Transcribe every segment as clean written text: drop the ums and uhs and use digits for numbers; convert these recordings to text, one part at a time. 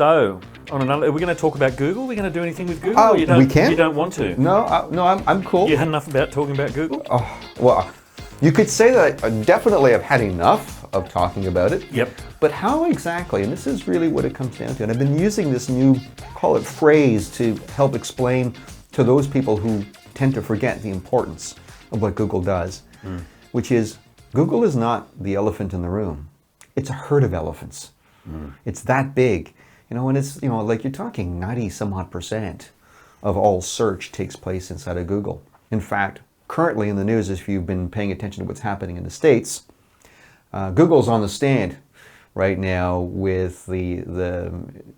So, on another, are we going to talk about Google? Are we going to do anything with Google? Or We can. You don't want to? No, I'm cool. You had enough about talking about Google? Well, you could say that definitely I've had enough of talking about it. Yep. But how exactly? And this is really what it comes down to. And I've been using this new, call it phrase, to help explain to those people who tend to forget the importance of what Google does, which is Google is not the elephant in the room. It's a herd of elephants. It's that big. And it's, like you're talking 90 some odd % of all search takes place inside of Google. In fact, currently in the news, if you've been paying attention to what's happening in the States, Google's on the stand right now with a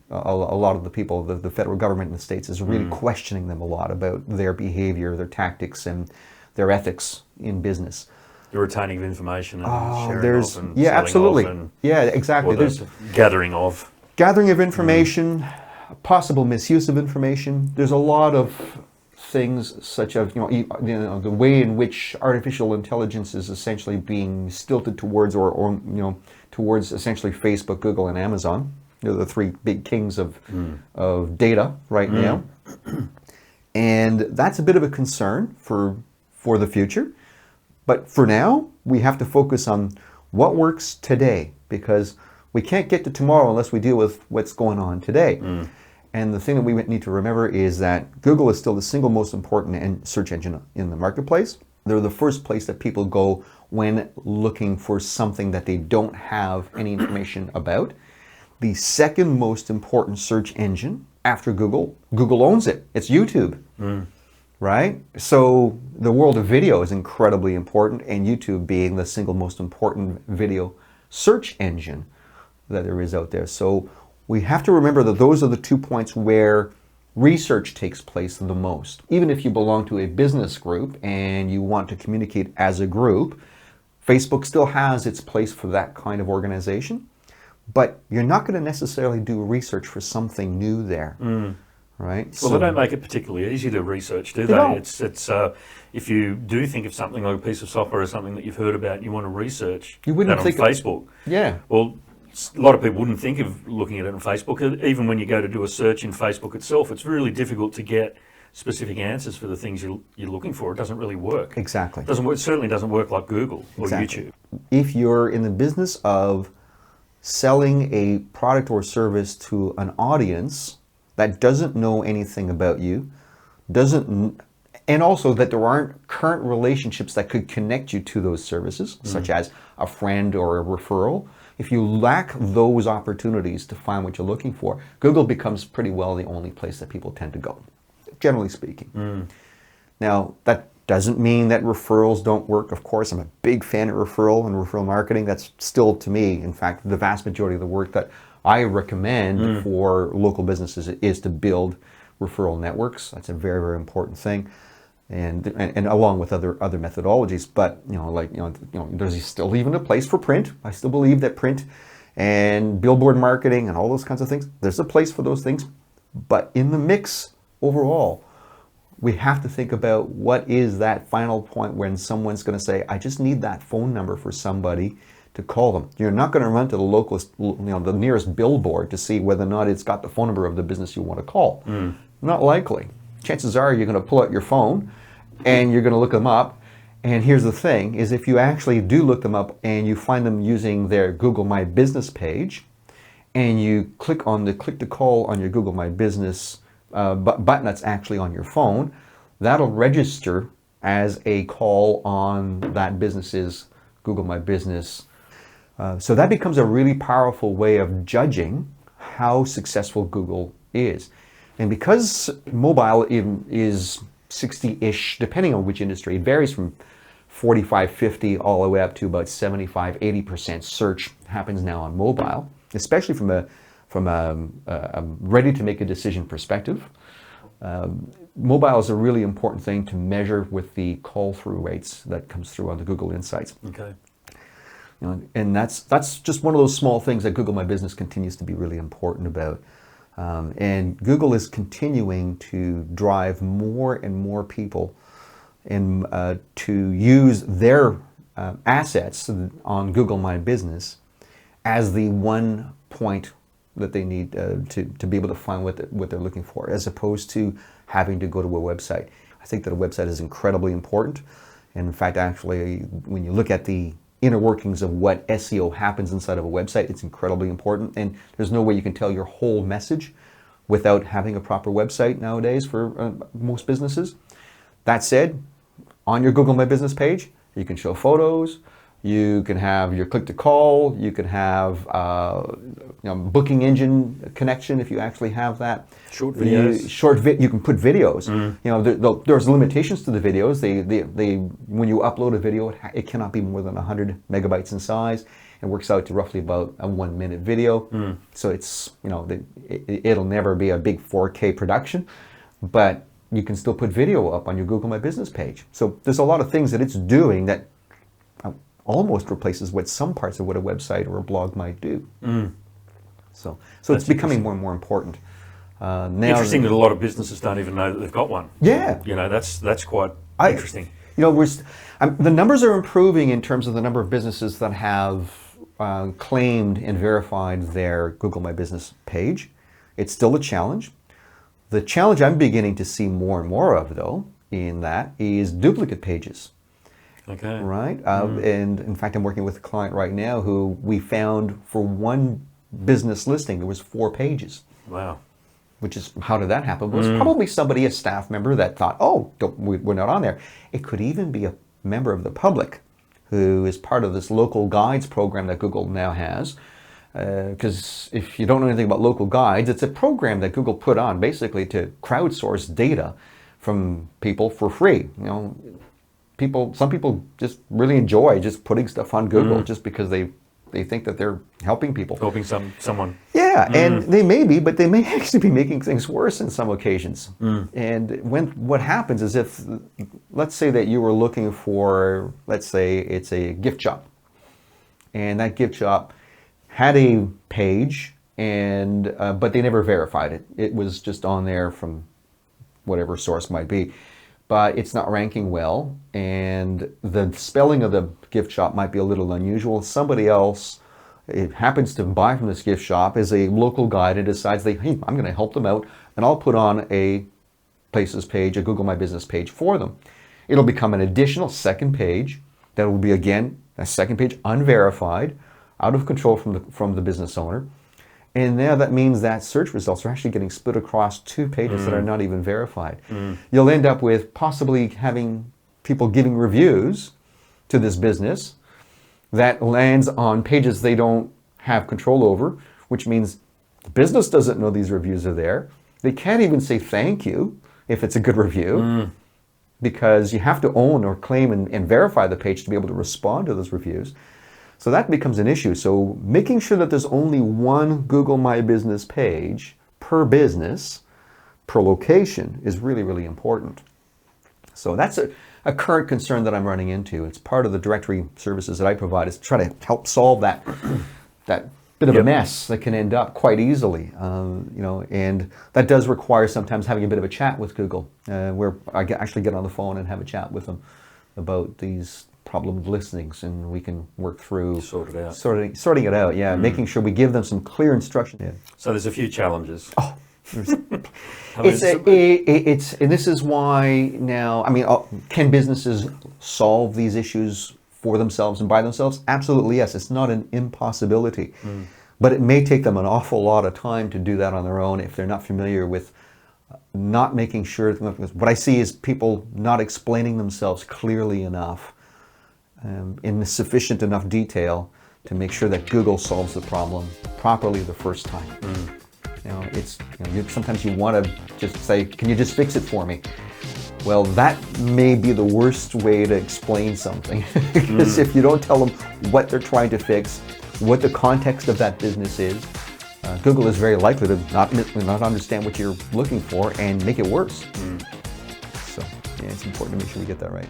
lot of the people, the federal government in the States is really questioning them a lot about their behavior, their tactics, and their ethics in business. The retaining of information and sharing of and yeah, selling absolutely. of and Yeah, exactly. There's gathering of information, possible misuse of information. There's a lot of things such as the way in which artificial intelligence is essentially being stilted towards or towards essentially Facebook, Google, and Amazon. They're the three big kings of data right now, and that's a bit of a concern for the future. But for now, we have to focus on what works today, because we can't get to tomorrow unless we deal with what's going on today. And the thing that we need to remember is that Google is still the single most important search engine in the marketplace. They're the first place that people go when looking for something that they don't have any information about. The second most important search engine after Google owns it. It's YouTube. Right? So the world of video is incredibly important, and YouTube being the single most important video search engine that there is out there. So we have to remember that those are the 2 points where research takes place the most. Even if you belong to a business group and you want to communicate as a group, Facebook still has its place for that kind of organization, but you're not going to necessarily do research for something new there. Right? Well, they don't make it particularly easy to research, do they? It's if you do think of something like a piece of software or something that you've heard about and you want to research, you wouldn't think on Facebook. Yeah. Well, a lot of people wouldn't think of looking at it on Facebook. Even when you go to do a search in Facebook itself, it's really difficult to get specific answers for the things you're looking for. It doesn't really work. Exactly. It certainly doesn't work like Google or YouTube. If you're in the business of selling a product or service to an audience that doesn't know anything about you, and also that there aren't current relationships that could connect you to those services, such as a friend or a referral. If you lack those opportunities to find what you're looking for, Google becomes pretty well the only place that people tend to go, generally speaking. Now, that doesn't mean that referrals don't work. Of course, I'm a big fan of referral and referral marketing. That's still, to me, in fact, the vast majority of the work that I recommend for local businesses is to build referral networks. That's a very, very important thing, and along with other methodologies. But there's still even a place for print. I still believe that print and billboard marketing and all those kinds of things, there's a place for those things. But in the mix overall, we have to think about what is that final point when someone's going to say, I just need that phone number for somebody to call them. You're not going to run to the nearest billboard to see whether or not it's got the phone number of the business you want to call. Not likely. Chances are you're going to pull out your phone and you're going to look them up. And here's the thing, is if you actually do look them up and you find them using their Google My Business page, and you click on the click to call on your Google My Business button that's actually on your phone, that'll register as a call on that business's Google My Business. So that becomes a really powerful way of judging how successful Google is. And because mobile is 60-ish, depending on which industry, it varies from 45, 50 all the way up to about 75, 80% search happens now on mobile, especially from a ready to make a decision perspective. Mobile is a really important thing to measure with the call-through rates that comes through on the Google Insights. Okay. And that's just one of those small things that Google My Business continues to be really important about. And Google is continuing to drive more and more people to use their assets on Google My Business as the one point that they need to be able to find what they're looking for, as opposed to having to go to a website. I think that a website is incredibly important. And in fact, actually, when you look at the inner workings of what SEO happens inside of a website, it's incredibly important. And there's no way you can tell your whole message without having a proper website nowadays for most businesses. That said, on your Google My Business page, you can show photos, you can have your click to call, you can have booking engine connection if you actually have that. Short videos. You can put videos. There's limitations to the videos. They when you upload a video, it cannot be more than 100 megabytes in size. It works out to roughly about a 1 minute video. So it's it'll never be a big 4K production, but you can still put video up on your Google My Business page. So there's a lot of things that it's doing that almost replaces what some parts of what a website or a blog might do. So it's becoming more and more important. Now, interesting that a lot of businesses don't even know that they've got one. Yeah, that's quite interesting. The numbers are improving in terms of the number of businesses that have claimed and verified their Google My Business page. It's still a challenge. The challenge I'm beginning to see more and more of, though, in that is duplicate pages. Okay. Right? And in fact, I'm working with a client right now who we found for one business listing, there was 4 pages. Wow. Which is, how did that happen? Well, it was probably somebody, a staff member, that thought, we're not on there. It could even be a member of the public who is part of this local guides program that Google now has. Because if you don't know anything about local guides, it's a program that Google put on basically to crowdsource data from people for free. Some people just really enjoy just putting stuff on Google just because they think that they're helping people. Helping someone. Yeah, and they may be, but they may actually be making things worse in some occasions. And what happens is let's say that you were looking for, let's say it's a gift shop, and that gift shop had a page, but they never verified it. It was just on there from whatever source might be. But it's not ranking well, and the spelling of the gift shop might be a little unusual. Somebody else, it happens to buy from this gift shop, is a local guide and decides hey, I'm going to help them out, and I'll put on a Places page, a Google My Business page for them. It'll become an additional second page that will be, again, a second page unverified, out of control from the business owner. And now that means that search results are actually getting split across 2 pages that are not even verified. You'll end up with possibly having people giving reviews to this business that lands on pages they don't have control over, which means the business doesn't know these reviews are there. They can't even say thank you if it's a good review, because you have to own or claim and verify the page to be able to respond to those reviews. So that becomes an issue. So making sure that there's only one Google My Business page per business, per location, is really, really important. So that's a current concern that I'm running into. It's part of the directory services that I provide, is to try to help solve that bit of a mess that can end up quite easily. And that does require sometimes having a bit of a chat with Google, where I actually get on the phone and have a chat with them about these problem listings, and we can work through sorting it out. Yeah, making sure we give them some clear instruction. Yeah. So there's a few challenges. And this is why now, can businesses solve these issues for themselves and by themselves? Absolutely, yes. It's not an impossibility, but it may take them an awful lot of time to do that on their own if they're not familiar with not making sure. What I see is people not explaining themselves clearly enough, in sufficient enough detail to make sure that Google solves the problem properly the first time. Sometimes you want to just say, can you just fix it for me? Well, that may be the worst way to explain something, because if you don't tell them what they're trying to fix, what the context of that business is, Google is very likely to not understand what you're looking for and make it worse. So, it's important to make sure we get that right.